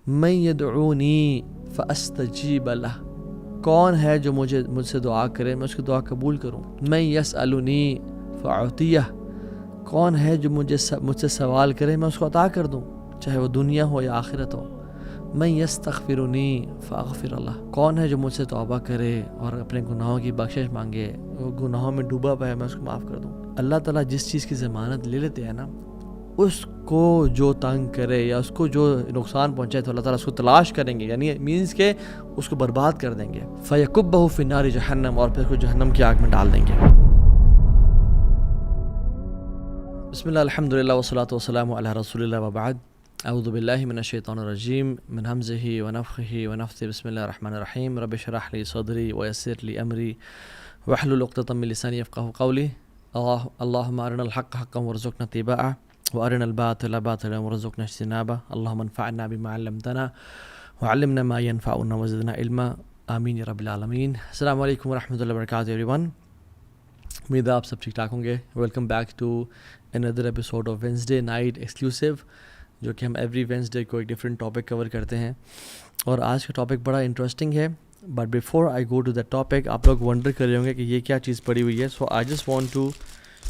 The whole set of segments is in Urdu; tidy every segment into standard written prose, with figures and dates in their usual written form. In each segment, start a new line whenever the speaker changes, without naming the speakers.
من یدعونی فاستجیب لہ، کون ہے جو مجھ سے دعا کرے میں اس کی دعا قبول کروں. من یسألنی فاعطیہ، کون ہے جو مجھ سے سوال کرے میں اس کو عطا کر دوں، چاہے وہ دنیا ہو یا آخرت ہو. من یستغفرنی فاغفر لہ، کون ہے جو مجھ سے توبہ کرے اور اپنے گناہوں کی بخشش مانگے، وہ گناہوں میں ڈوبا پا ہے میں اس کو معاف کر دوں. اللہ تعالیٰ جس چیز کی ضمانت لے لیتے ہیں نا، اس کو جو تنگ کرے یا اس کو جو نقصان پہنچائے تو اللہ تعالیٰ اس کو تلاش کریں گے، یعنی مینز کہ اس کو برباد کر دیں گے. فیکبہ فی النار جہنم، اور پھر کو جہنم کی آگ میں ڈال دیں گے. بسم اللہ الحمدللہ والصلاۃ والسلام علی رسول اللہ وبعد. اعوذ باللہ من الشیطان الرجیم من ہمزہ ونفخہ ونفثہ. بسم اللہ الرحمن الرحیم. رب اشرح لی صدری ویسر لی امری واحلل عقدۃ من لسانی یفقہوا قولی. اللہم ارنا الحق حقا وارزقنا اتباعہ وارنا الباطل باطلا وارزقنا اجتنابہ. اللہم انفعنا بما علمتنا وعلمنا ما ينفعنا وزدنا علما. آمین یا رب العالمین. السلام علیکم ورحمۃ اللہ وبرکاتہ ایوری ون. امید ہے آپ سب ٹھیک ٹھاک ہوں گے. Welcome back to another episode of Wednesday night exclusive, جو کہ ہم ایوری وینسڈے کو ایک ڈفرینٹ ٹاپک کور کرتے ہیں. اور آج کا ٹاپک بڑا انٹرسٹنگ ہے. But before I go to that topic, آپ لوگ ونڈر کر رہے ہوں گے کہ یہ کیا چیز پڑی ہوئی ہے. So I just want to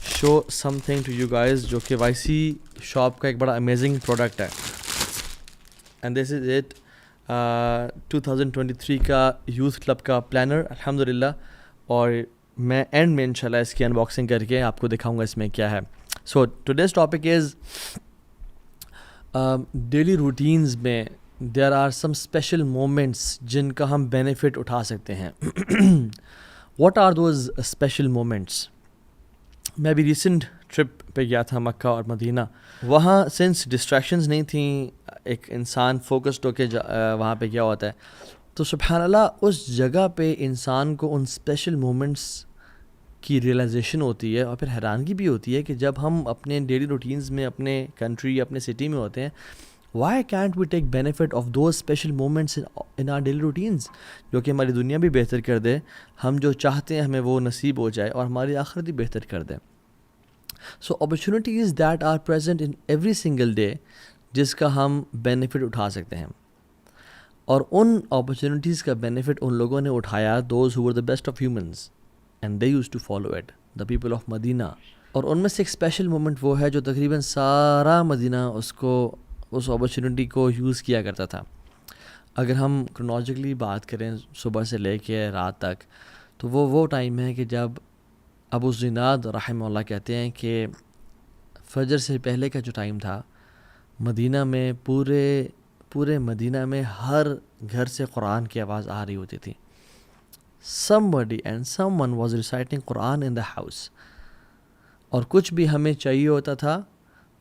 show something to you guys, جو کہ وائی سی شاپ کا ایک بڑا امیزنگ پروڈکٹ ہے. اینڈ دس از اٹ 2023 کا یوتھ کلب کا پلانر الحمدللہ. اور میں اینڈ میں انشاءاللہ اس کی انباکسنگ کر کے آپ کو دکھاؤں گا اس میں کیا ہے. So today's topic is daily routines میں there are some special moments جن کا ہم بینیفٹ اٹھا سکتے ہیں. What are those special moments? میں ابھی ریسنٹ ٹرپ پہ گیا تھا مکہ اور مدینہ. وہاں سنس ڈسٹریکشنز نہیں تھیں، ایک انسان فوکسڈ ہو کے وہاں پہ گیا ہوتا ہے، تو سبحان اللہ اس جگہ پہ انسان کو ان اسپیشل مومنٹس کی ریئلائزیشن ہوتی ہے. اور پھر حیرانگی بھی ہوتی ہے کہ جب ہم اپنے ڈیلی روٹینز میں اپنے کنٹری یا اپنے سٹی میں ہوتے ہیں، why can't we take benefit of those special moments in our daily routines, جو کہ ہماری دنیا بھی بہتر کر دے، ہم جو چاہتے ہیں ہمیں وہ نصیب ہو جائے، اور ہماری آخرت بھی بہتر کر دے. So opportunities that are present in every single day, جس کا ہم بینیفٹ اٹھا سکتے ہیں. اور ان اپرچونیٹیز کا بینیفٹ ان لوگوں نے اٹھایا، those who were the best of humans and they used to follow it, the people of Medina. اور ان میں سے ایک اسپیشل مومنٹ وہ ہے جو تقریباً سارا مدینہ اس اپرچونیٹی کو یوز کیا کرتا تھا. اگر ہم کرونالوجیکلی بات کریں صبح سے لے کے رات تک، تو وہ ٹائم ہے کہ جب ابو زناد رحمہ اللہ کہتے ہیں کہ فجر سے پہلے کا جو ٹائم تھا، مدینہ میں پورے مدینہ میں ہر گھر سے قرآن کی آواز آ رہی ہوتی تھی. somebody and someone was reciting Quran in the house. اور کچھ بھی ہمیں چاہیے ہوتا تھا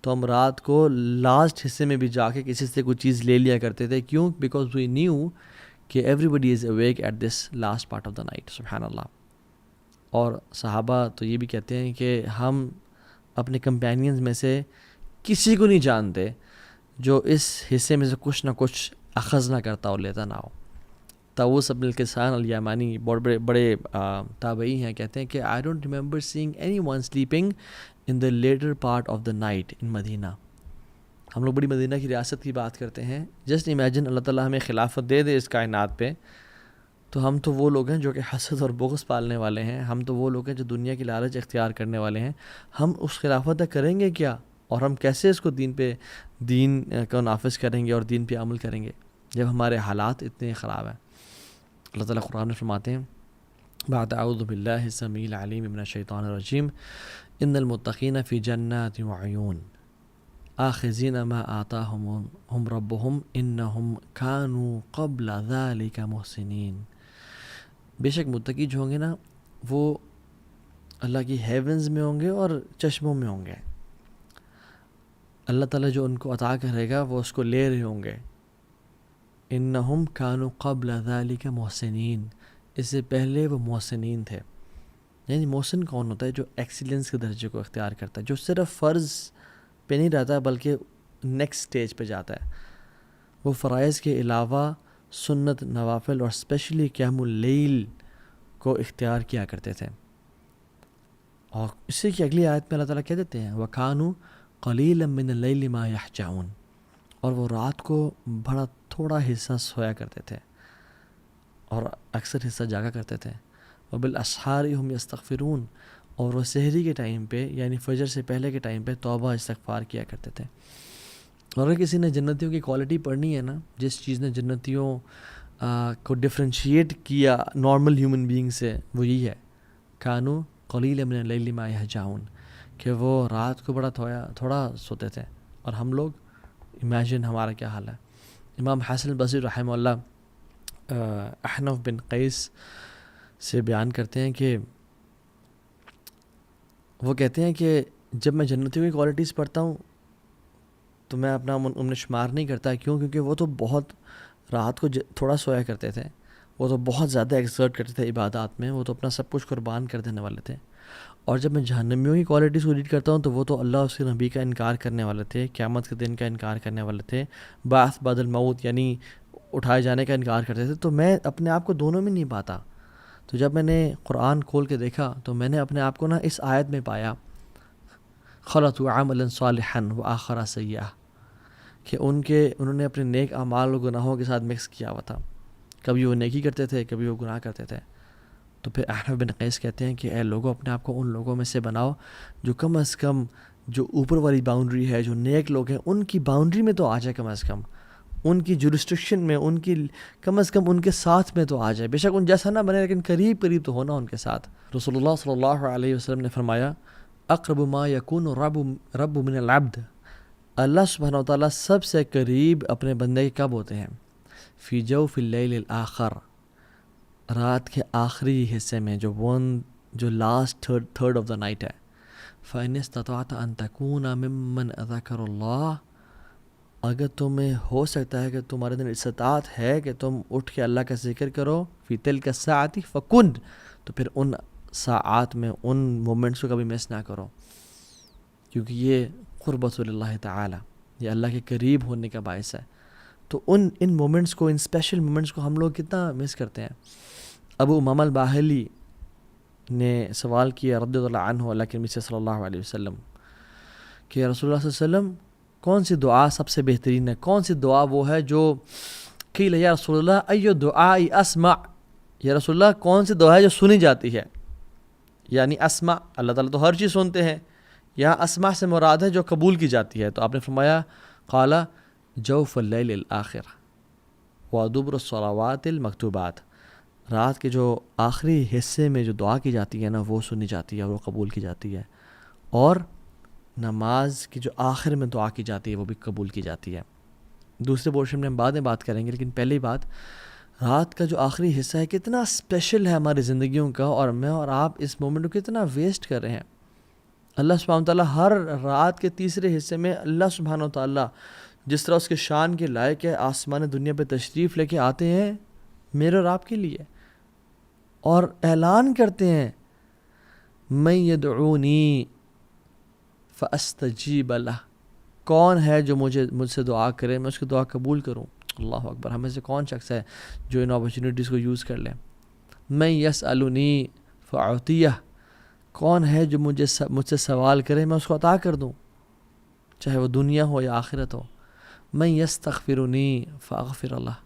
تو ہم رات کو لاسٹ حصے میں بھی جا کے کسی سے کوئی چیز لے لیا کرتے تھے. کیوں؟ بیکاز وی نیو کہ everybody is awake at this last part of the night. سبحان اللہ. اور صحابہ تو یہ بھی کہتے ہیں کہ ہم اپنے کمپینینز میں سے کسی کو نہیں جانتے جو اس حصے میں سے کچھ نہ کچھ اخذ نہ کرتا اور لیتا نہ ہو. طاووس بن کیسان الیمانی بڑے تابعی ہیں، کہتے ہیں کہ I don't remember seeing anyone sleeping in the later part of the night in مدینہ. ہم لوگ بڑی مدینہ کی ریاست کی بات کرتے ہیں. جسٹ امیجن اللہ تعالیٰ ہمیں خلافت دے اس کائنات پہ، تو ہم تو وہ لوگ ہیں جو کہ حسد اور بغض پالنے والے ہیں. ہم تو وہ لوگ ہیں جو دنیا کی لالچ اختیار کرنے والے ہیں. ہم اس خلافت تک کریں گے کیا؟ اور ہم کیسے اس کو دین کو نافذ کریں گے اور دین پہ عمل کریں گے جب ہمارے حالات اتنے خراب ہیں؟ اللہ تعالیٰ قرآن میں فرماتے ہیں بعد اعوذ باللہ السمیع العلیم من الشیطان الرجیم ان المتقین فی جنات وعیون آخذین ما آتاہم ربہم انہم کانوا قبل ذلک محسنین. بے شک متقی جو ہوں گے نا، وہ اللہ کی ہیونز میں ہوں گے اور چشموں میں ہوں گے. اللہ تعالیٰ جو ان کو عطا کرے گا وہ اس کو لے رہے ہوں گے. انہم کانوا قبل ذلک محسنین، اس سے پہلے وہ محسنین تھے. یعنی محسن کون ہوتا ہے؟ جو ایکسیلنس کے درجے کو اختیار کرتا ہے، جو صرف فرض پہ نہیں رہتا بلکہ نیکسٹ سٹیج پہ جاتا ہے. وہ فرائض کے علاوہ سنت، نوافل اور اسپیشلی قیام اللیل کو اختیار کیا کرتے تھے. اور اسی کی اگلی آیت میں اللہ تعالیٰ کہہ دیتے ہیں وَكَانُوا قَلِيلًا مِّنَ اللَّيْلِ مَا يَحْجَعُونَ، اور وہ رات کو بڑا تھوڑا حصہ سویا کرتے تھے اور اکثر حصہ جاگا کرتے تھے. وبالاسحار هم یستغفرون، اور وہ سحری کے ٹائم پہ یعنی فجر سے پہلے کے ٹائم پہ توبہ استغفار کیا کرتے تھے. اور اگر کسی نے جنتیوں کی کوالٹی پڑھنی ہے نا، جس چیز نے جنتیوں کو ڈفرینشیٹ کیا نارمل ہیومن بینگ سے، وہ یہی ہے کانو قلیلا من اللیل ما یہجعون، کہ وہ رات کو بڑا تھوڑا سوتے تھے. اور ہم لوگ امیجن ہمارا کیا حال ہے. امام حسن البصری رحمہ اللہ احنف بن قیس سے بیان کرتے ہیں کہ وہ کہتے ہیں کہ جب میں جنتیوں کی کوالٹیز پڑھتا ہوں تو میں اپنا ان شمار نہیں کرتا. کیوں؟ کیونکہ وہ تو بہت رات کو تھوڑا سویا کرتے تھے، وہ تو بہت زیادہ ایکسرٹ کرتے تھے عبادات میں، وہ تو اپنا سب کچھ قربان کر دینے والے تھے. اور جب میں جہنمیوں کی کوالٹیز کو ریڈ کرتا ہوں تو وہ تو اللہ اس کے نبی کا انکار کرنے والے تھے، قیامت کے دن کا انکار کرنے والے تھے، بعث بعد الموت یعنی اٹھائے جانے کا انکار کرتے تھے. تو میں اپنے آپ کو دونوں میں نہیں پاتا. تو جب میں نے قرآن کھول کے دیکھا تو میں نے اپنے آپ کو نا اس آیت میں پایا خلطوا عملا صالحا وآخر سیئا، کہ انہوں نے اپنے نیک اعمال و گناہوں کے ساتھ مکس کیا ہوا تھا. کبھی وہ نیکی کرتے تھے، کبھی وہ گناہ کرتے تھے. تو پھر احنف بن قیس کہتے ہیں کہ اے لوگوں، اپنے آپ کو ان لوگوں میں سے بناؤ جو کم از کم جو اوپر والی باؤنڈری ہے، جو نیک لوگ ہیں ان کی باؤنڈری میں تو آ جائے، کم از کم ان کی جورسٹکشن میں، ان کی کم از کم ان کے ساتھ میں تو آ جائے. بے شک ان جیسا نہ بنے لیکن قریب تو ہونا ان کے ساتھ. رسول اللہ صلی اللہ علیہ وسلم نے فرمایا اقرب ما یکون رب من العبد، اللہ سبحانہ و تعالیٰ سب سے قریب اپنے بندے کے کب ہوتے ہیں؟ فی جوف اللیل الآخر، رات کے آخری حصے میں، جو last third of the night ہے. فَإِنِ اسْتَطَعْتَ أَن تَكُونَ مِمَّنْ ذَكَرَ اللَّهَ، اگر تمہیں ہو سکتا ہے کہ تمہارے دن استطاعت ہے کہ تم اٹھ کے اللہ کا ذکر کرو فی تلک الساعۃ فکن، تو پھر ان ساعات میں ان مومنٹس کو کبھی مس نہ کرو، کیونکہ یہ قربت اللہ تعالی، یہ اللہ کے قریب ہونے کا باعث ہے. تو ان مومنٹس کو، ان اسپیشل مومنٹس کو ہم لوگ کتنا مس کرتے ہیں. ابو امامہ الباہلی نے سوال کیا رضی اللہ عنہ اللہ کے نبی صلی اللہ علیہ وسلم کہ رسول اللہ صلی اللہ علیہ وسلم کون سی دعا سب سے بہترین ہے؟ کون سی دعا وہ ہے جو قیل یا رسول اللہ ایو دعائی اسمع، یا رسول اللہ کون سی دعا ہے جو سنی جاتی ہے؟ یعنی اسمع، اللہ تعالیٰ تو ہر چیز سنتے ہیں، یہاں اسمع سے مراد ہے جو قبول کی جاتی ہے. تو آپ نے فرمایا قال جوف اللیل الآخر ودبر الصلوات المکتوبات، رات کے جو آخری حصے میں جو دعا کی جاتی ہے نا وہ سنی جاتی ہے اور وہ قبول کی جاتی ہے، اور نماز کی جو آخر میں دعا کی جاتی ہے وہ بھی قبول کی جاتی ہے. دوسرے پورشن میں ہم بعد میں بات کریں گے، لیکن پہلی بات، رات کا جو آخری حصہ ہے کتنا اسپیشل ہے ہماری زندگیوں کا، اور میں اور آپ اس مومنٹ کو کتنا ویسٹ کر رہے ہیں. اللہ سبحانہ وتعالیٰ ہر رات کے تیسرے حصے میں اللہ سبحانہ وتعالیٰ جس طرح اس کے شان کے لائق ہے آسمان دنیا پہ تشریف لے کے آتے ہیں میرے اور آپ کے لیے، اور اعلان کرتے ہیں من یدعونی فاستجیب لہ، کون ہے جو مجھ سے دعا کرے میں اس کی دعا قبول کروں. اللہ اکبر، ہمیں سے کون شخص ہے جو ان اپرچونیٹیز کو یوز کر لے. من یسألنی فاعطیہ، کون ہے جو مجھ سے سوال کرے میں اس کو عطا کر دوں، چاہے وہ دنیا ہو یا آخرت ہو. من یستغفرنی فاغفر اللہ،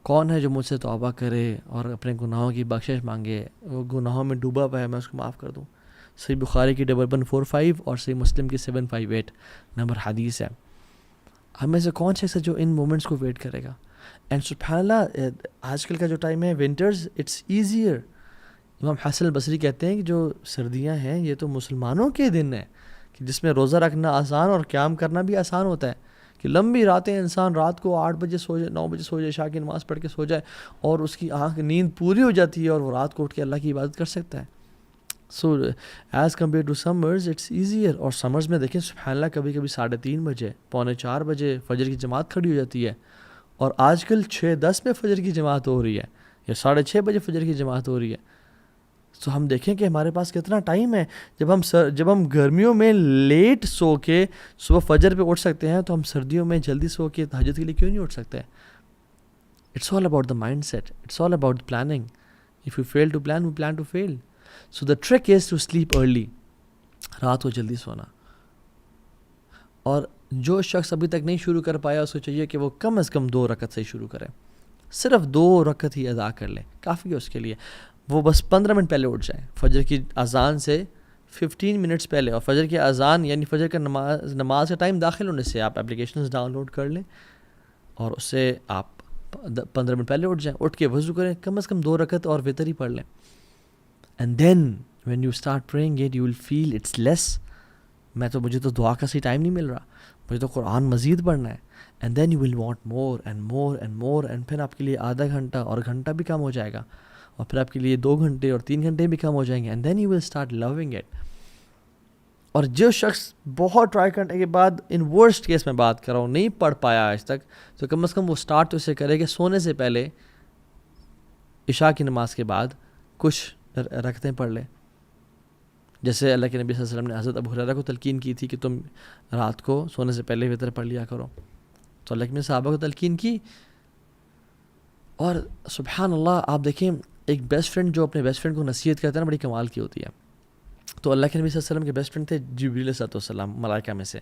کون ہے جو مجھ سے توبہ کرے اور اپنے گناہوں کی بخشش مانگے، وہ گناہوں میں ڈوبا ہوا ہے میں اس کو معاف کر دوں. صحیح بخاری کی 1145 اور صحیح مسلم کی 758 نمبر حدیث ہے. ہمیں سے کون شخص ہے جو ان مومنٹس کو ویٹ کرے گا؟ اینڈ سبحان اللہ، آج کل کا جو ٹائم ہے ونٹرز اٹس ایزیئر. امام حسن البصری کہتے ہیں کہ جو سردیاں ہیں یہ تو مسلمانوں کے دن ہیں کہ جس میں روزہ رکھنا آسان اور قیام کرنا بھی آسان ہوتا ہے، کہ لمبی راتیں انسان رات کو 8 بجے سو جائے، 9 بجے سو جائے، عشاء کی نماز پڑھ کے سو جائے اور اس کی نیند پوری ہو جاتی ہے اور وہ رات کو اٹھ کے اللہ کی عبادت کر سکتا ہے. So as compare to summers it's easier. اور سمرز میں دیکھیں سبحان اللہ، کبھی کبھی 3:30 بجے، 3:45 بجے فجر کی جماعت کھڑی ہو جاتی ہے، اور آج کل 6:10 میں فجر کی جماعت ہو رہی ہے یا 6:30 بجے فجر کی جماعت ہو رہی ہے. تو ہم دیکھیں کہ ہمارے پاس کتنا ٹائم ہے. جب ہم گرمیوں میں لیٹ سو کے صبح فجر پہ اٹھ سکتے ہیں تو ہم سردیوں میں جلدی سو کے تہجد کے لیے کیوں نہیں اٹھ سکتے؟ It's all about the mindset, it's all about planning. If you fail to plan, we plan to fail. So the trick is to sleep early, رات کو جلدی سونا. اور جو شخص ابھی تک نہیں شروع کر پایا اس کو چاہیے کہ وہ کم از کم 2 رکعت سے شروع کرے، صرف 2 رکعت ہی ادا کر لے، کافی ہے اس کے لیے. وہ بس 15 منٹ پہلے اٹھ جائیں، فجر کی اذان سے 15 منٹس پہلے. اور فجر کی اذان یعنی فجر کا نماز کا ٹائم داخل ہونے سے آپ اپلیکیشنز ڈاؤن لوڈ کر لیں اور اس سے آپ 15 منٹ پہلے اٹھ جائیں، اٹھ کے وضو کریں، کم از کم 2 رکعت اور وتر ہی پڑھ لیں. And then when you start praying it you will feel it's less. مجھے تو دعا کا صحیح ٹائم نہیں مل رہا، مجھے تو قرآن مزید پڑھنا ہے. And then you will want more and more and more, and پھر آپ کے لیے آدھا گھنٹہ اور گھنٹہ بھی کم ہو جائے گا، اور پھر آپ کے لیے 2 گھنٹے اور 3 گھنٹے بھی کم ہو جائیں گے. And then you will start loving it. اور جو شخص بہت ٹرائی کرنے کے بعد، ان ورسٹ کیس میں بات کر رہا ہوں، نہیں پڑھ پایا آج تک، تو کم از کم وہ اسٹارٹ تو اسے کرے کہ سونے سے پہلے عشاء کی نماز کے بعد کچھ رکعتیں پڑھ لے. جیسے اللہ کے نبی صلی اللہ علیہ وسلم نے حضرت ابو ہریرہ کو تلقین کی تھی کہ تم رات کو سونے سے پہلے وتر پڑھ لیا کرو، تو اللہ کے صحابہ کو تلقین کی. اور سبحان اللہ، آپ دیکھیں ایک بیسٹ فرینڈ جو اپنے بیسٹ فرینڈ کو نصیحت کرتا ہے نا، بڑی کمال کی ہوتی ہے. تو اللہ کے نبی صلی اللہ علیہ وسلم کے بیسٹ فرینڈ تھے جبریل علیہ السلام، ملائکہ میں سے.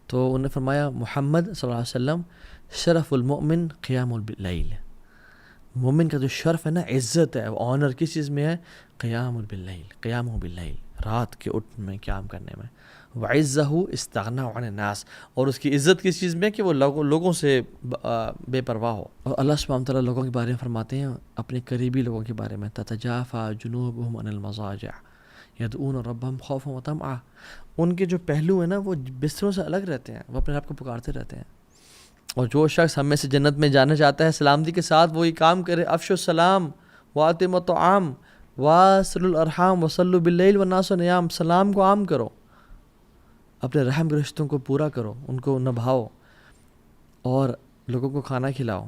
تو انہوں نے فرمایا محمد صلی اللہ علیہ وسلم شرف المؤمن قیام اللیل. مومن کا جو شرف ہے نا، عزت ہے، آنر کس چیز میں ہے؟ قیام باللیل، قیام باللیل، رات کے اٹھ میں قیام کرنے میں. وعزہ استغنا عن الناس، اور اس کی عزت کس چیز میں؟ کہ وہ لوگوں سے بے پرواہ ہو. اور اللہ سبحانہ وتعالیٰ لوگوں کے بارے میں فرماتے ہیں، اپنے قریبی لوگوں کے بارے میں، تتجافى جنوبهم عن المضاجع یدعون ربهم خوفا وطمعا. ان کے جو پہلو ہیں نا وہ بستروں سے الگ رہتے ہیں، وہ اپنے آپ کو پکارتے رہتے ہیں. اور جو شخص ہم میں سے جنت میں جانا چاہتا ہے سلامتی کے ساتھ وہی کام کرے. افشوا السلام واطعموا الطعام واصلوا الارحام وصلوا باللیل والناس نیام. سلام کو عام کرو، اپنے رحم کے رشتوں کو پورا کرو، ان کو نبھاؤ، اور لوگوں کو کھانا کھلاؤ،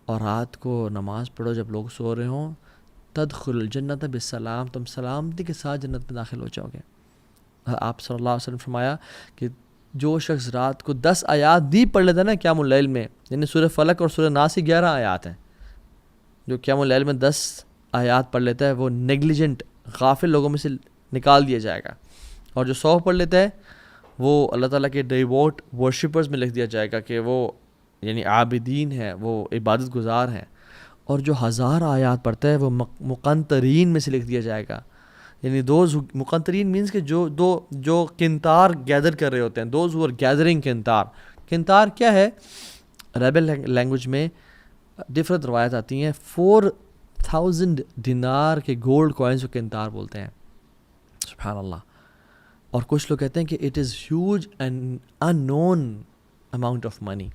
اور رات کو نماز پڑھو جب لوگ سو رہے ہوں. تدخل الجنت بالسلام، تم سلامتی کے ساتھ جنت میں داخل ہو جاؤ گے. آپ صلی اللہ علیہ وسلم فرمایا کہ جو شخص رات کو 10 آیات بھی پڑھ لیتا ہے نا قیام اللیل میں، یعنی سورہ فلق اور سورہ ناس کی 11 آیات ہیں، جو قیام اللیل میں 10 آیات پڑھ لیتا ہے وہ نیگلیجنٹ غافل لوگوں میں سے نکال دیا جائے گا. اور جو 100 پڑھ لیتا ہے وہ اللہ تعالیٰ کے ڈیووٹ ورشپرز میں لکھ دیا جائے گا کہ وہ یعنی عابدین ہیں، وہ عبادت گزار ہیں. اور جو 1000 آیات پڑھتا ہے وہ مقنطرین میں سے لکھ دیا جائے گا. یعنی دوز مقنطرین مینس کہ جو قنطار گیدر کر رہے ہوتے ہیں، دوز ہو آر گیدرنگ قنطار. قنطار کیا ہے؟ عربی لینگویج میں ڈفرنٹ روایت آتی ہیں. 4000 دینار کے گولڈ کوائنز کو قنطار بولتے ہیں. سبحان اللہ. اور کچھ لوگ کہتے ہیں کہ it is huge and unknown amount of money.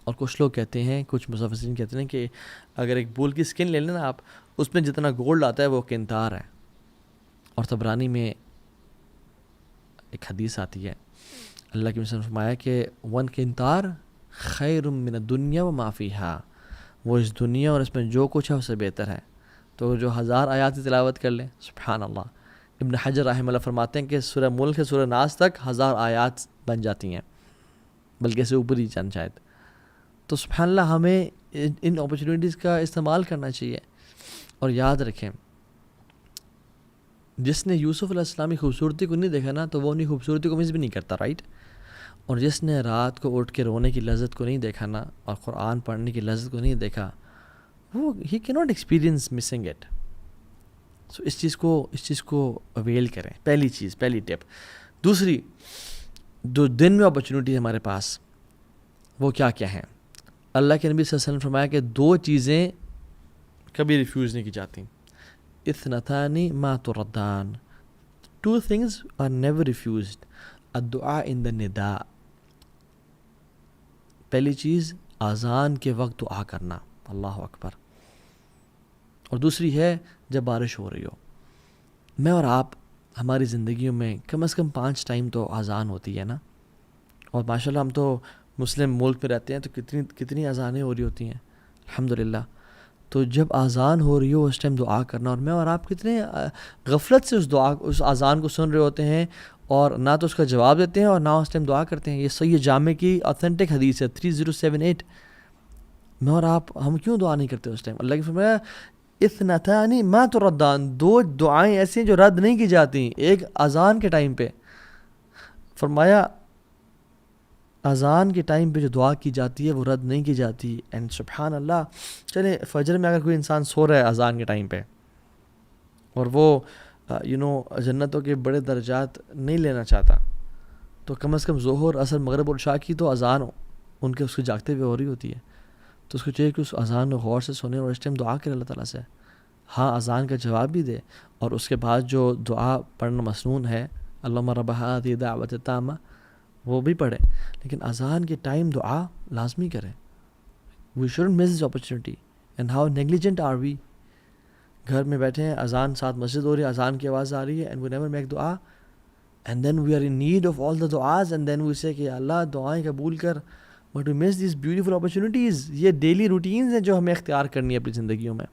اور کچھ لوگ کہتے ہیں، کچھ مفسرین کہتے ہیں کہ اگر ایک بول کی سکن لے لیں نا آپ، اس میں جتنا گولڈ آتا ہے وہ قنطار ہے. اور طبرانی میں ایک حدیث آتی ہے، اللہ کے رسول نے فرمایا کہ 1 قنطار خیر من الدنیا وما فیہا، وہ اس دنیا اور اس میں جو کچھ ہے اس سے بہتر ہے. تو جو 1000 آیات کی تلاوت کر لیں، سبحان اللہ. ابن حجر رحمہ اللہ فرماتے ہیں کہ سورہ ملک سے سورہ ناس تک 1000 آیات بن جاتی ہیں، بلکہ اسے اوپر ہی چند شاید. تو سبحان اللہ، ہمیں ان اپرچونیٹیز کا استعمال کرنا چاہیے. اور یاد رکھیں، جس نے یوسف علیہ السلام کی خوبصورتی کو نہیں دیکھا نا، تو وہ انہیں خوبصورتی کو مس بھی نہیں کرتا، رائٹ. اور جس نے رات کو اٹھ کے رونے کی لذت کو نہیں دیکھا نا، اور قرآن پڑھنے کی لذت کو نہیں دیکھا، وہ ہی کی ناٹ ایکسپیرینس مسنگ اٹ. سو اس چیز کو اویل کریں. پہلی ٹپ. دوسری، جو دن میں اپرچونیٹی ہے ہمارے پاس، وہ کیا ہیں؟ اللہ کے نبی صلی اللہ علیہ وسلم فرمایا کہ 2 چیزیں کبھی ریفیوز نہیں کی جاتی. اثنتان ما تردان، 2 things are never refused. الدعاء in the نداء، پہلی چیز اذان کے وقت دعا کرنا، اللہ اکبر. اور دوسری ہے جب بارش ہو رہی ہو. میں اور آپ ہماری زندگیوں میں کم از کم 5 ٹائم تو اذان ہوتی ہے نا. اور ماشاءاللہ ہم تو مسلم ملک میں رہتے ہیں، تو کتنی اذانیں ہو رہی ہوتی ہیں الحمدللہ. تو جب اذان ہو رہی ہو اس ٹائم دعا کرنا. اور میں اور آپ کتنے غفلت سے اس اذان کو سن رہے ہوتے ہیں، اور نہ تو اس کا جواب دیتے ہیں اور نہ اس ٹائم دعا کرتے ہیں. یہ صحیح جامع کی اوتھینٹک حدیث ہے 3078. میں اور آپ ہم کیوں دعا نہیں کرتے اس ٹائم؟ اللہ کی فرمایا اثنتان ما تردان، 2 دعائیں ایسی ہیں جو رد نہیں کی جاتی. ایک اذان کے ٹائم پہ فرمایا اذان کے ٹائم پہ جو دعا کی جاتی ہے وہ رد نہیں کی جاتی. اینڈ سبحان اللہ, چلے فجر میں اگر کوئی انسان سو رہا ہے اذان کے ٹائم پہ اور وہ جنتوں کے بڑے درجات نہیں لینا چاہتا, تو کم از کم ظہر عصر مغرب اور عشاء کی تو اذان ان کے اس کے جاگتے ہوئے ہو رہی ہوتی ہے. تو اس کو چاہیے کہ اس اذان کو غور سے سنے اور اس ٹائم دعا کرے اللہ تعالیٰ سے. ہاں, اذان کا جواب بھی دے اور اس کے بعد جو دعا پڑھنا مسنون ہے, اللہم رب ہذہ دعوۃ التامہ, وہ بھی پڑھے, لیکن اذان کے ٹائم دعا لازمی کریں. We shouldn't miss this opportunity. And how negligent are we. گھر میں بیٹھے ہیں, اذان ساتھ مسجد ہو رہی ہے, اذان کی آواز آ رہی ہے, اینڈ وی نیور میک دعا, and then we are in need of all the دعاز, اینڈ دین وی سے کہ اللہ دعائیں قبول کر. But we miss these beautiful opportunities. یہ ڈیلی روٹینز ہیں جو ہمیں اختیار کرنی ہے اپنی زندگیوں میں,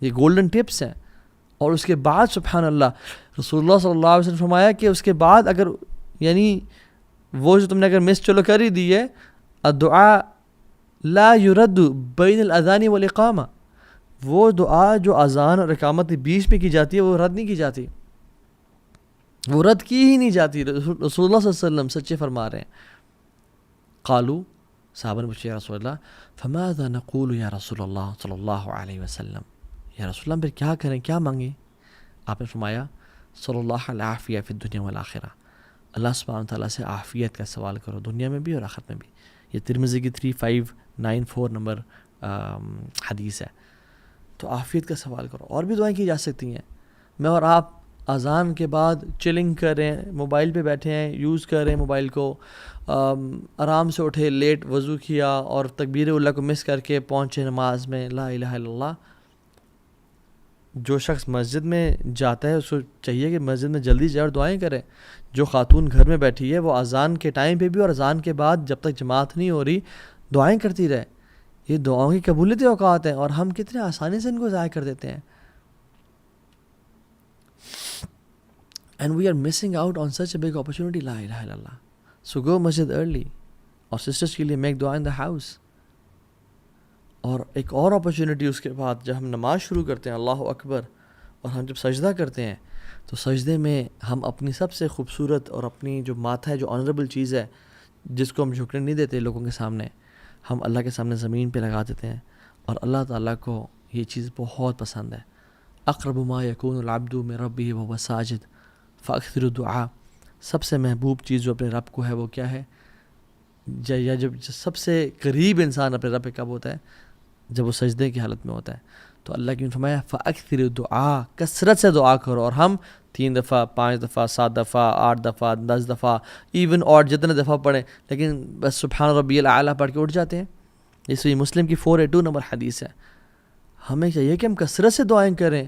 یہ گولڈن ٹپس ہیں. اور اس کے بعد سبحان اللہ رسول اللہ صلی اللہ علیہ وسلم فرمایا کہ اس کے بعد اگر وہ جو تم نے اگر مس چلو کر ہی دی ہے, الدعاء لا يرد بین الاذان والاقامہ, وہ دعا جو اذان اور اقامت کے بیچ میں کی جاتی ہے وہ رد نہیں کی جاتی, وہ رد کی ہی نہیں جاتی. رسول اللہ صلی اللہ علیہ وسلم سچے فرما رہے ہیں. قالو, صحابہ نے پوچھا یا رسول اللہ فماذا نقول یا رسول اللہ صلی اللہ علیہ وسلم, یا رسول اللہ پھر کیا کریں, کیا مانگیں؟ آپ نے فرمایا صلی اللہ العافیہ فی الدنیا والآخرہ, اللہ سبحانہ وتعالیٰ سے عافیت کا سوال کرو دنیا میں بھی اور آخرت میں بھی. یہ ترمذی کی 3594 نمبر حدیث ہے. تو عافیت کا سوال کرو. اور بھی دعائیں کی جا سکتی ہیں. میں اور آپ اذان کے بعد چلنگ کریں, موبائل پہ بیٹھے ہیں, یوز کر رہے ہیں موبائل کو, آرام سے اٹھے, لیٹ وضو کیا اور تکبیر اللہ کو مس کر کے پہنچے نماز میں, لا الہ الا اللہ. جو شخص مسجد میں جاتا ہے اس کو چاہیے کہ مسجد میں جلدی جائے اور دعائیں کرے. جو خاتون گھر میں بیٹھی ہے وہ اذان کے ٹائم پہ بھی اور اذان کے بعد جب تک جماعت نہیں ہو رہی دعائیں کرتی رہے. یہ دعاؤں کی قبولیت اوقات ہیں اور ہم کتنے آسانی سے ان کو ضائع کر دیتے ہیں. And we are missing out on such a big opportunity. La ilaha illallah. So go masjid early. اور sisters کے لیے make dua in the house. اور ایک اور اپرچونٹی اس کے بعد جب ہم نماز شروع کرتے ہیں اللہ اکبر, اور ہم جب سجدہ کرتے ہیں تو سجدے میں ہم اپنی سب سے خوبصورت اور اپنی جو ماتھا ہے, جو آنریبل چیز ہے جس کو ہم جھکنے نہیں دیتے لوگوں کے سامنے, ہم اللہ کے سامنے زمین پہ لگا دیتے ہیں. اور اللہ تعالیٰ کو یہ چیز بہت پسند ہے. اقرب ما یکون العبد من ربہ وهو ساجد فاکثر الدعاء. سب سے محبوب چیز جو اپنے رب کو ہے وہ کیا ہے, یا جب سب سے قریب انسان اپنے رب پہ کب ہوتا ہے, جب وہ سجدے کی حالت میں ہوتا ہے. تو اللہ کی فرمایا فاکثر الدعاء, کثرت سے دعا کرو. اور ہم 3 دفعہ 5 دفعہ 7 دفعہ 8 دفعہ 10 دفعہ ایون اور جتنے دفعہ پڑھیں, لیکن بس سبحان ربی الاعلیٰ پڑھ کے اٹھ جاتے ہیں. اس لیے مسلم کی 482 نمبر حدیث ہے. ہمیں چاہیے کہ ہم کثرت سے دعائیں کریں,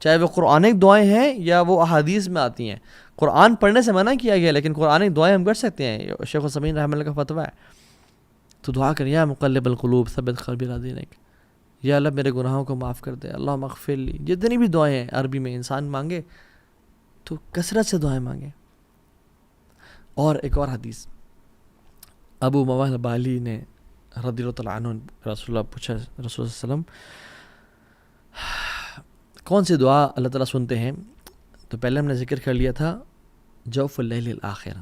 چاہے وہ قرآنک دعائیں ہیں یا وہ احادیث میں آتی ہیں. قرآن پڑھنے سے منع کیا گیا لیکن قرآنک دعائیں ہم کر سکتے ہیں. شیخ السمین رحمہ اللہ کا فتویٰ ہے. تو دعا کریں یا مقلب القلوب ثبت قلبی علی دینک, یا اللہ میرے گناہوں کو معاف کر دے, اللہم اغفر لی. جتنی بھی دعائیں ہیں عربی میں انسان مانگے تو کثرت سے دعائیں مانگیں. اور ایک اور حدیث, ابو امامہ بالی نے رضی اللہ تعالیٰ عنہ رسول اللہ پوچھا, رسول اللہ صلی اللہ علیہ وسلم کون سی دعا اللہ تعالیٰ سنتے ہیں؟ تو پہلے ہم نے ذکر کر لیا تھا جوف اللیل الآخر,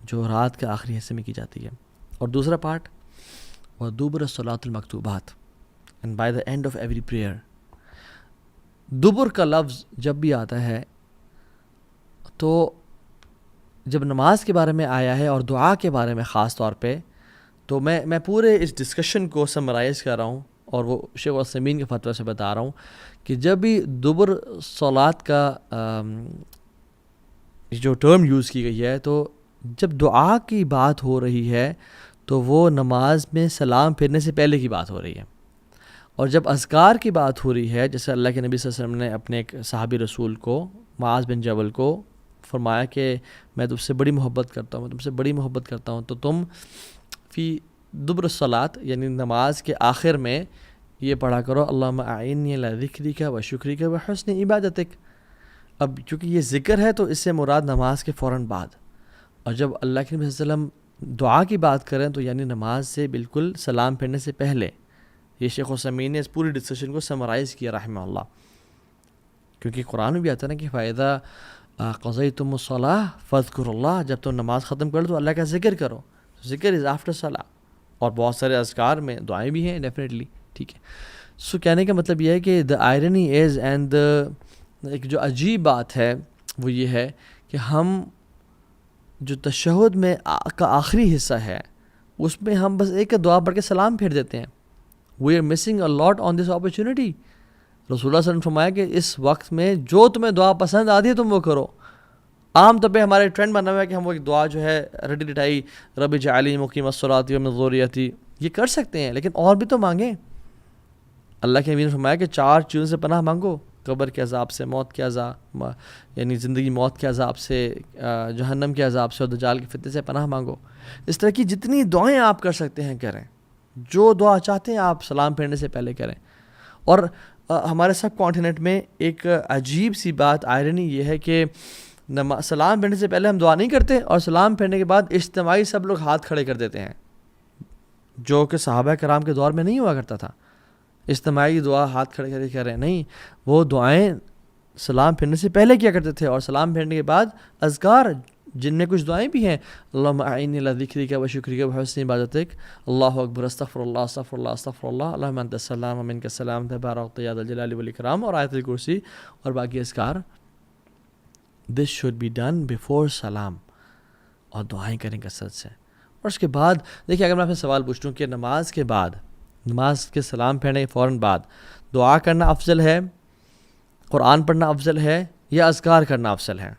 جو رات کے آخری حصے میں کی جاتی ہے. اور دوسرا پارٹ وَدُبُرَ الصَّلَاةِ الْمَكْتُوبَاتِ, and by the end of every prayer. دبر کا لفظ جب بھی آتا ہے تو جب نماز کے بارے میں آیا ہے اور دعا کے بارے میں خاص طور پہ, تو میں پورے اس ڈسکشن کو سمرائز کر رہا ہوں اور وہ شیخ العثیمین کے فتویٰ سے بتا رہا ہوں کہ جب بھی دبر صلات کا جو ٹرم یوز کی گئی ہے, تو جب دعا کی بات ہو رہی ہے تو وہ نماز میں سلام پھرنے سے پہلے کی بات ہو رہی ہے. اور جب اذکار کی بات ہو رہی ہے, جیسے اللہ کے نبی صلی اللہ علیہ وسلم نے اپنے ایک صحابی رسول کو معاذ بن جبل کو فرمایا کہ میں تم سے بڑی محبت کرتا ہوں, میں تم سے بڑی محبت کرتا ہوں, تو تم فی دبر الصلاۃ یعنی نماز کے آخر میں یہ پڑھا کرو اللہم اعنی علی ذکرک و شکرک و حسن عبادتک. اب چونکہ یہ ذکر ہے تو اس سے مراد نماز کے فوراً بعد, اور جب اللہ کے نبی صلی اللہ علیہ وسلم دعا کی بات کریں تو یعنی نماز سے بالکل سلام پھیرنے سے پہلے. یہ شیخ السمین نے اس پوری ڈسکشن کو سمرائز کیا رحمہ اللہ, کیونکہ قرآن میں بھی آتا ہے نا کہ فَإِذَا قَضَيْتُمُ الصَّلَاةَ فَاذْكُرُوا اللَّهَ, جب تم نماز ختم کر لو تو اللہ کا ذکر کرو. ذکر از آفٹر صلاح. اور بہت سارے اذکار میں دعائیں بھی ہیں ڈیفینیٹلی. ٹھیک ہے. سو کہنے کا مطلب یہ ہے کہ دا آئرنی از اینڈ ایک جو عجیب بات ہے وہ یہ ہے کہ ہم جو تشہد میں کا آخری حصہ ہے اس میں ہم بس ایک دعا پڑھ کے سلام پھیر دیتے ہیں. We are missing a lot on this opportunity. رسول اللہ صلی اللہ علیہ وسلم نے فرمایا کہ اس وقت میں جو تمہیں دعا پسند آتی ہے تم وہ کرو. عام طور پہ ہمارے ٹرینڈ بنا ہوا ہے کہ ہم وہ ایک دعا جو ہے رٹی رٹائی رب اجعلنی مقیم الصلاۃ ومن ذریتی یہ کر سکتے ہیں, لیکن اور بھی تو مانگیں. اللہ کے نبی نے فرمایا کہ 4 چیزوں سے پناہ مانگو, قبر کے عذاب سے, موت کے عذاب یعنی زندگی موت کے عذاب سے, جہنم کے عذاب سے, اور دجال کے فتنے سے پناہ مانگو. اس طرح کی جتنی دعائیں آپ کر سکتے ہیں کریں. جو دعا چاہتے ہیں آپ سلام پھیرنے سے پہلے کریں. اور ہمارے سب کانٹیننٹ میں ایک عجیب سی بات آئرنی یہ ہے کہ سلام پھیرنے سے پہلے ہم دعا نہیں کرتے, اور سلام پھیرنے کے بعد اجتماعی سب لوگ ہاتھ کھڑے کر دیتے ہیں, جو کہ صحابہ کرام کے دور میں نہیں ہوا کرتا تھا. اجتماعی دعا ہاتھ کھڑے کر کے کر رہے ہیں, نہیں, وہ دعائیں سلام پھیرنے سے پہلے کیا کرتے تھے, اور سلام پھیرنے کے بعد اذکار جن میں کچھ دعائیں بھی ہیں. اللہم اعنی علی ذکرک و شکرک و حسن عبادتک, اللہ اکبر, استغفر اللہ استغفر اللہ استغفر اللہ, اللہم انت السلام و منک السلام تبارکت یا ذا الجلال والاکرام, اور آیت الکرسی اور باقی اذکار. This should be done before سلام, اور دعائیں کریں کثرت سے. اور اس کے بعد دیکھیے, اگر میں آپ سے سوال پوچھوں کہ نماز کے بعد, نماز کے سلام پھیرنے کے فوراً بعد دعا کرنا افضل ہے, قرآن پڑھنا افضل ہے, یا اذکار کرنا افضل ہے,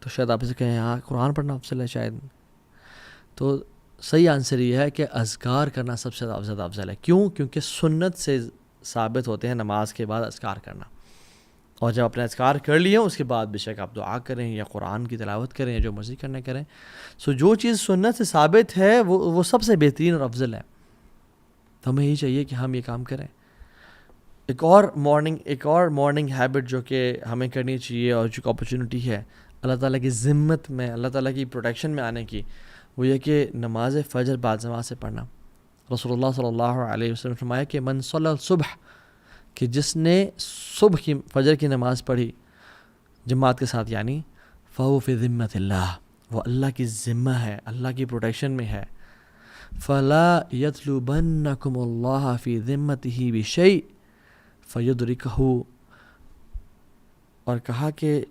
تو شاید آپ اسے کہیں ہاں قرآن پڑھنا افضل ہے شاید. تو صحیح آنسر یہ ہے کہ اذکار کرنا سب سے زیادہ افضل ہے. کیوں؟ کیونکہ سنت سے ثابت ہوتے ہیں نماز کے بعد اذکار کرنا. اور جب اپنے اذکار کر لیے اس کے بعد بے شک آپ دعا کریں یا قرآن کی تلاوت کریں یا جو مرضی کرنا کریں. سو جو چیز سنت سے ثابت ہے وہ سب سے بہترین اور افضل ہے. تو ہمیں یہی چاہیے کہ ہم یہ کام کریں. ایک اور مارننگ ہیبٹ جو کہ ہمیں کرنی چاہیے, اور جو اپرچونٹی ہے اللہ تعالیٰ کی ذمت میں, اللہ تعالیٰ کی پروٹیکشن میں آنے کی, وہ یہ کہ نماز فجر بعد نماز سے پڑھنا. رسول اللہ صلی اللہ علیہ وسلم نے فرمایا کہ من صلی الصبح, کہ جس نے صبح کی فجر کی نماز پڑھی جماعت کے ساتھ, یعنی فہو فی ذمت اللہ, وہ اللہ کی ذمہ ہے, اللہ کی پروٹیکشن میں ہے. فلا یطلبنکم اللہ فی ذمتہ بشیء فیدرکہ, اور کہا کہ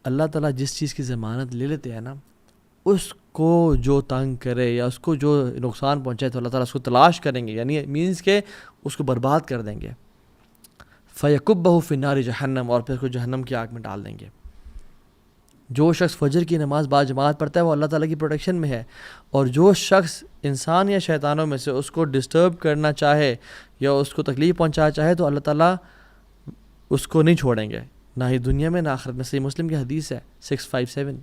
اللہ تعالیٰ جس چیز کی ضمانت لے لیتے ہیں نا, اس کو جو تنگ کرے یا اس کو جو نقصان پہنچائے تو اللہ تعالیٰ اس کو تلاش کریں گے, یعنی مینس کہ اس کو برباد کر دیں گے. فیکبہ فی النار جہنم, اور پھر اس کو جہنم کی آگ میں ڈال دیں گے. جو شخص فجر کی نماز با جماعت پڑھتا ہے وہ اللہ تعالیٰ کی پروٹیکشن میں ہے, اور جو شخص انسان یا شیطانوں میں سے اس کو ڈسٹرب کرنا چاہے یا اس کو تکلیف پہنچانا چاہے تو اللہ تعالیٰ اس کو نہیں چھوڑیں گے, نہ ہی دنیا میں نہ آخرت میں. صحیح مسلم کی حدیث ہے 657.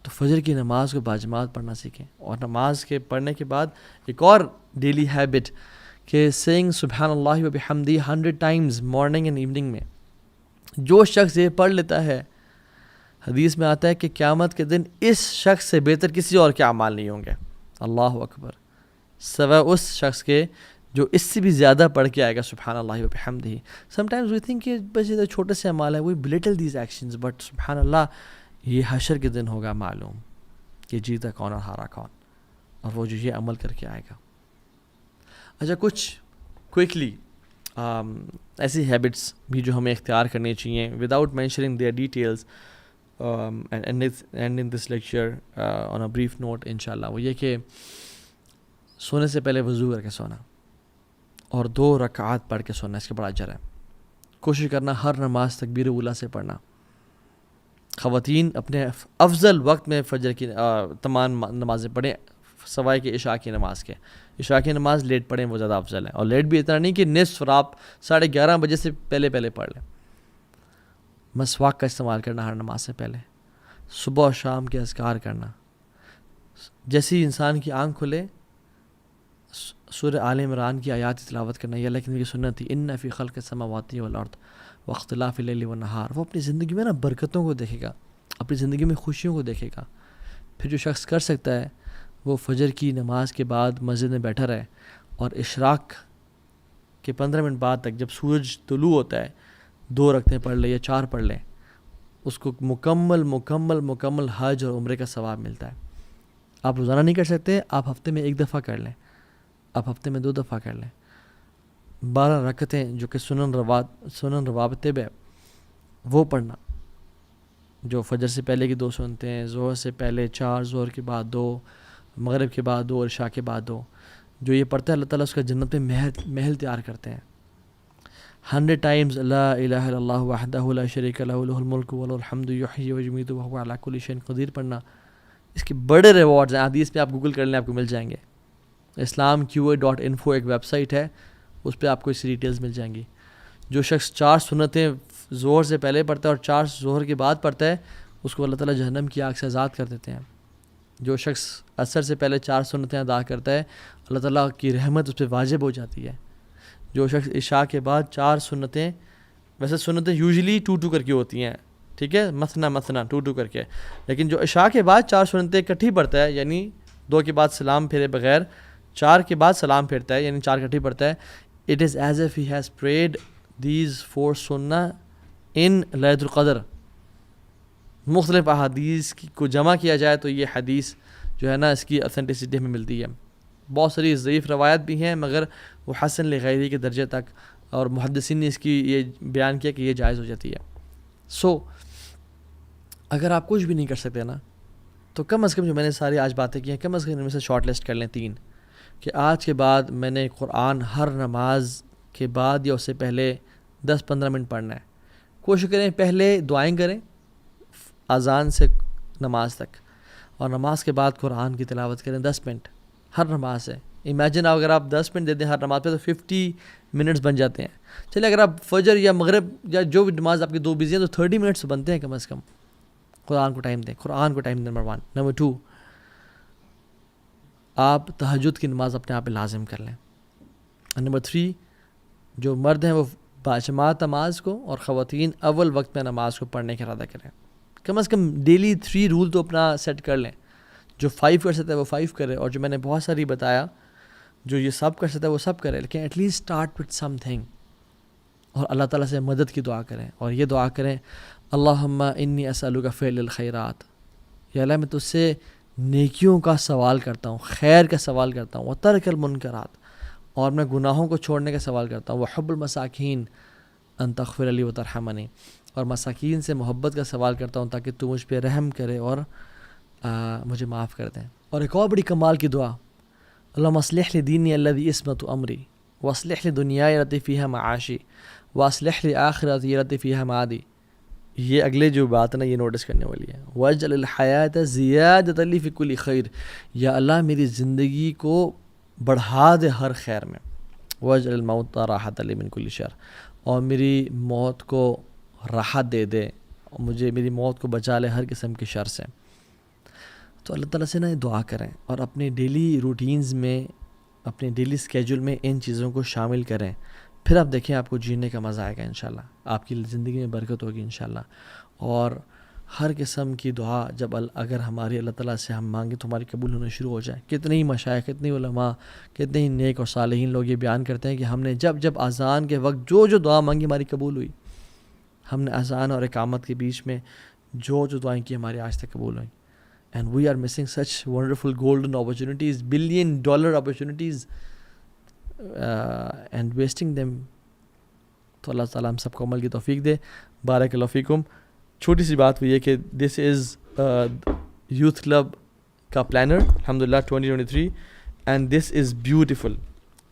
تو فجر کی نماز کو باجماعت پڑھنا سیکھیں. اور نماز کے پڑھنے کے بعد ایک اور ڈیلی ہیبٹ کہ سینگ سبحان اللہ و بحمدی 100 ٹائمز مارننگ اینڈ ایوننگ میں. جو شخص یہ پڑھ لیتا ہے, حدیث میں آتا ہے کہ قیامت کے دن اس شخص سے بہتر کسی اور کے اعمال نہیں ہوں گے. اللہ اکبر, سوائے اس شخص کے جو اس سے بھی زیادہ پڑھ کے آئے گا سبحان اللہ و بحمدہ. سم ٹائمز وی تھنک کہ بس یہ چھوٹے سے اعمال ہیں, وی بلیٹل دیز ایکشنز, بٹ سبحان اللہ یہ حشر کے دن ہوگا معلوم کہ جیتا کون اور ہارا کون, اور وہ جو یہ عمل کر کے آئے گا. اچھا, کچھ کوئکلی ایسی ہیبٹس بھی جو ہمیں اختیار کرنی چاہیے without mentioning their details and in this lecture on a brief note انشاءاللہ, وہ یہ کہ سونے سے پہلے وضو کر کے سونا اور 2 رکعات پڑھ کے سونا, اس کے بڑا اجر ہے. کوشش کرنا ہر نماز تکبیر اولیٰ سے پڑھنا. خواتین اپنے افضل وقت میں فجر کی تمام نمازیں پڑھیں سوائے کہ عشاء کی نماز کے. عشاء کی نماز لیٹ پڑھیں وہ زیادہ افضل ہے, اور لیٹ بھی اتنا نہیں کہ نصف رات 11:30 بجے سے پہلے پڑھ لیں. مسواک کا استعمال کرنا ہر نماز سے پہلے. صبح اور شام کے اذکار کرنا. جیسی انسان کی آنکھ کھلے سورہ آل عمران کی آیات تلاوت کرنا, یہ اللہ کی سنت تھی. ان فی خلق السماوات والارض واختلاف اللیل والنہار. وہ اپنی زندگی میں نا برکتوں کو دیکھے گا, اپنی زندگی میں خوشیوں کو دیکھے گا. پھر جو شخص کر سکتا ہے وہ فجر کی نماز کے بعد مسجد میں بیٹھا رہے, اور اشراق کے 15 منٹ بعد تک جب سورج طلوع ہوتا ہے 2 رکعتیں پڑھ لے یا 4 پڑھ لے, اس کو مکمل حج اور عمرے کا ثواب ملتا ہے. آپ روزانہ نہیں کر سکتے، آپ ہفتے میں 1 دفعہ کر لیں، آپ ہفتے میں 2 دفعہ کر لیں. 12 رکعتیں جو کہ سنن رواتب ہے وہ پڑھنا، جو فجر سے پہلے کی 2 سنتے ہیں، ظہر سے پہلے 4، ظہر کے بعد 2، مغرب کے بعد 2 اور عشاء کے بعد 2. جو یہ پڑھتا ہے اللہ تعالیٰ اس کا جنت میں محل تیار کرتے ہیں. 100 times لا الہ الا اللہ وحدہ لا شریک لہ لہ الملک ولہ الحمد یحیی ویمیت وہو علی کل شیء قدیر پڑھنا. اس کے بڑے ریوارڈز ہیں، حدیث پہ آپ گوگل کر لیں آپ کو مل جائیں گے. islamqa.info ایک ویب سائٹ ہے، اس پہ آپ کو اس کی ڈیٹیلز مل جائیں گی. جو شخص 4 سنتیں ظہر سے پہلے پڑھتا ہے اور 4 ظہر کے بعد پڑھتا ہے، اس کو اللہ تعالیٰ جہنم کی آگ سے آزاد کر دیتے ہیں. جو شخص عصر سے پہلے 4 سنتیں ادا کرتا ہے، اللہ تعالیٰ کی رحمت اس پہ واجب ہو جاتی ہے. جو شخص عشاء کے بعد 4 سنتیں، ویسے سنتیں یوزلی 2 کر کے ہوتی ہیں، ٹھیک ہے، مثنا 2 کر کے، لیکن جو عشاء کے بعد 4 سنتیں اکٹھی پڑھتا ہے، یعنی 2 کے بعد سلام پھیرے بغیر 4 کے بعد سلام پھیرتا ہے، یعنی 4 اکٹھی پڑھتا ہے، it is as if he has parade these 4 سنہ ان لیلۃ القدر. مختلف احادیث کو جمع کیا جائے تو یہ حدیث جو ہے نا اس کی اتھینٹسٹی ہمیں ملتی ہے. بہت ساری ضعیف روایت بھی ہیں مگر وہ حسن لغیری کے درجے تک، اور محدثین نے اس کی یہ بیان کیا کہ یہ جائز ہو جاتی ہے. سو اگر آپ کچھ بھی نہیں کر سکتے نا تو کم از کم جو میں نے ساری آج باتیں کی ہیں کم از کم ان میں سے شارٹ لسٹ کر لیں 3، کہ آج کے بعد میں نے قرآن ہر نماز کے بعد یا اس سے پہلے 10-15 منٹ پڑھنا ہے. کوشش کریں پہلے دعائیں کریں اذان سے نماز تک، اور نماز کے بعد قرآن کی تلاوت کریں 10 منٹ ہر نماز سے. امیجن اگر آپ 10 منٹ دے دیں ہر نماز پہ تو 50 منٹس بن جاتے ہیں. چلیے اگر آپ فجر یا مغرب یا جو بھی نماز آپ کی 2 بزی ہیں تو 30 منٹس بنتے ہیں کم از کم. قرآن کو ٹائم دیں، قرآن کو ٹائم. نمبر 1. نمبر 2، آپ تہجد کی نماز اپنے آپ پہ لازم کر لیں. نمبر 3، جو مرد ہیں وہ باجماعت نماز کو، اور خواتین اول وقت میں نماز کو پڑھنے کا ارادہ کریں. کم از کم ڈیلی 3 رول تو اپنا سیٹ کر لیں. جو 5 کر سکتا ہے وہ 5 کرے، اور جو میں نے بہت ساری بتایا جو یہ سب کر سکتا ہے وہ سب کرے، لیکن at least start with something. اور اللہ تعالیٰ سے مدد کی دعا کریں، اور یہ دعا کریں اللہم انی اسألک فعل الخیرات، یا اللہ میں تجھ سے نیکیوں کا سوال کرتا ہوں، خیر کا سوال کرتا ہوں، وترک المنکرات، اور میں گناہوں کو چھوڑنے کا سوال کرتا ہوں، وحب المساکین ان تغفر لی وترحمنی، اور مساکین سے محبت کا سوال کرتا ہوں تاکہ تو مجھ پہ رحم کرے اور مجھے معاف کر دیں. اور ایک اور بڑی کمال کی دعا، اللہم اصلح لی دینی الذی عصمت امری واصلح لی دنیای التی فیہا معاشی واصلح لی آخرتی التی فیہا معادی. یہ اگلے جو بات ہے نا یہ نوٹس کرنے والی ہے. واجعل الحیات زیادۃ لی فی کل خیر، یا اللہ میری زندگی کو بڑھا دے ہر خیر میں. واجعل الموت راحۃ لی من کل شر، اور میری موت کو راحت دے دے، اور مجھے میری موت کو بچا لے ہر قسم کی شر سے. تو اللہ تعالیٰ سے نا دعا کریں، اور اپنے ڈیلی روٹینز میں، اپنے ڈیلی اسکیجول میں ان چیزوں کو شامل کریں. پھر آپ دیکھیں آپ کو جینے کا مزہ آئے گا انشاءاللہ، آپ کی زندگی میں برکت ہوگی انشاءاللہ. اور ہر قسم کی دعا جب اگر ہماری اللہ تعالیٰ سے ہم مانگیں تو ہماری قبول ہونا شروع ہو جائے. کتنے ہی مشائخ، کتنے علماء، کتنے ہی نیک اور صالحین لوگ یہ بیان کرتے ہیں کہ ہم نے جب اذان کے وقت جو دعا مانگی ہماری قبول ہوئی. ہم نے اذان اور اقامت کے بیچ میں جو دعائیں کی ہماری آج تک قبول ہوئیں. And we are missing such wonderful golden opportunities, $1 billion opportunities, and wasting them. تو اللہ تعالیٰ ہم سب کو عمل کی توفیق دے. بارک اللہ فیکم. چھوٹی سی بات ہوئی ہے کہ دس از یوتھ کلب کا پلانر الحمدللہ 2023 اینڈ دس از بیوٹیفل.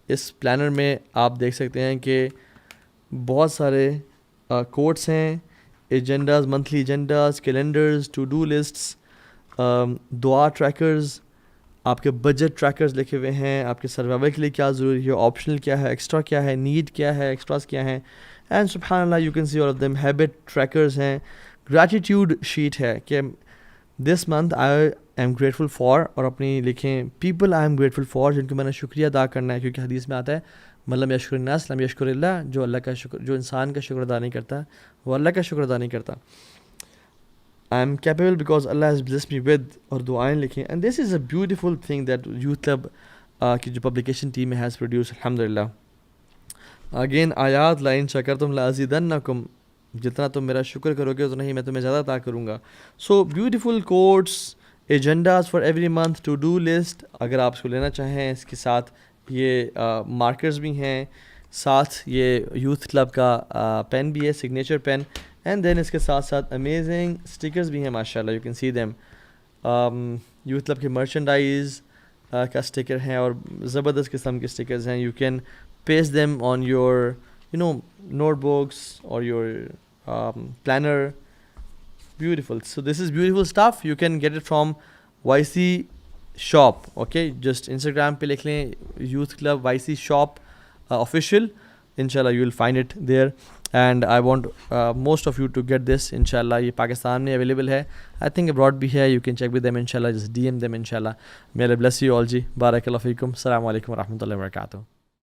اس پلانر میں آپ دیکھ سکتے ہیں کہ بہت سارے کوٹس ہیں، agendas, monthly agendas, calendars, to do lists, دعا ٹریکرز، آپ کے بجٹ ٹریکرز لکھے ہوئے ہیں، آپ کے سروائیول کے لیے کیا ضروری ہے، آپشنل کیا ہے، ایکسٹرا کیا ہے، نیڈ کیا ہے، ایکسٹراز کیا ہیں. اینڈ سبحان اللہ you can see all of them. Habit trackers ہیں، گریٹیٹیوڈ شیٹ ہے کہ this month I am grateful for, اور اپنی لکھیں people I am grateful for جن کو میں نے شکریہ ادا کرنا ہے، کیونکہ حدیث میں آتا ہے ملم یشکر الناس لم یشکر اللہ، جو اللہ کا شکر، جو انسان کا شکر ادا نہیں کرتا وہ اللہ کا شکر ادا نہیں کرتا. I am capable because Allah has blessed me with، اور دعائیں لکھیں. And this is a beautiful thing that Youth Club کی جو پبلیکیشن ٹیم has produced الحمدللہ. Again آیات لائن شکرتم لازیدنکم، جتنا تم میرا شکر کرو گے اتنا ہی میں تمہیں زیادہ عطا کروں گا. So beautiful quotes agendas for every month, to do list اگر آپ اس کو لینا چاہیں. اس کے ساتھ یہ مارکرز بھی ہیں, ساتھ یہ یوتھ کلب کا پین بھی ہے, سگنیچر پین. اینڈ دین اس کے ساتھ ساتھ امیزنگ اسٹیکرز بھی ہیں ماشاء اللہ, you can see them. Youth club کے مرچنڈائز کا اسٹیکر ہیں اور زبردست قسم کے اسٹیکرز ہیں. You can paste them on your notebooks اور your planner. Beautiful. So this is beautiful stuff. You can get it from YC shop. Okay, just Instagram pe likh lein Youth Club YC shop official. Inshallah you will find it there. And I want most of you to get this. Inshallah ye Pakistan mein available hai. I think abroad bhi hai. You can check with them. Inshallah just DM them. Inshallah. May Allah bless you all ji. Barakallahu feekum. Assalamu alaikum wa rahmatullahi wa barakatuh.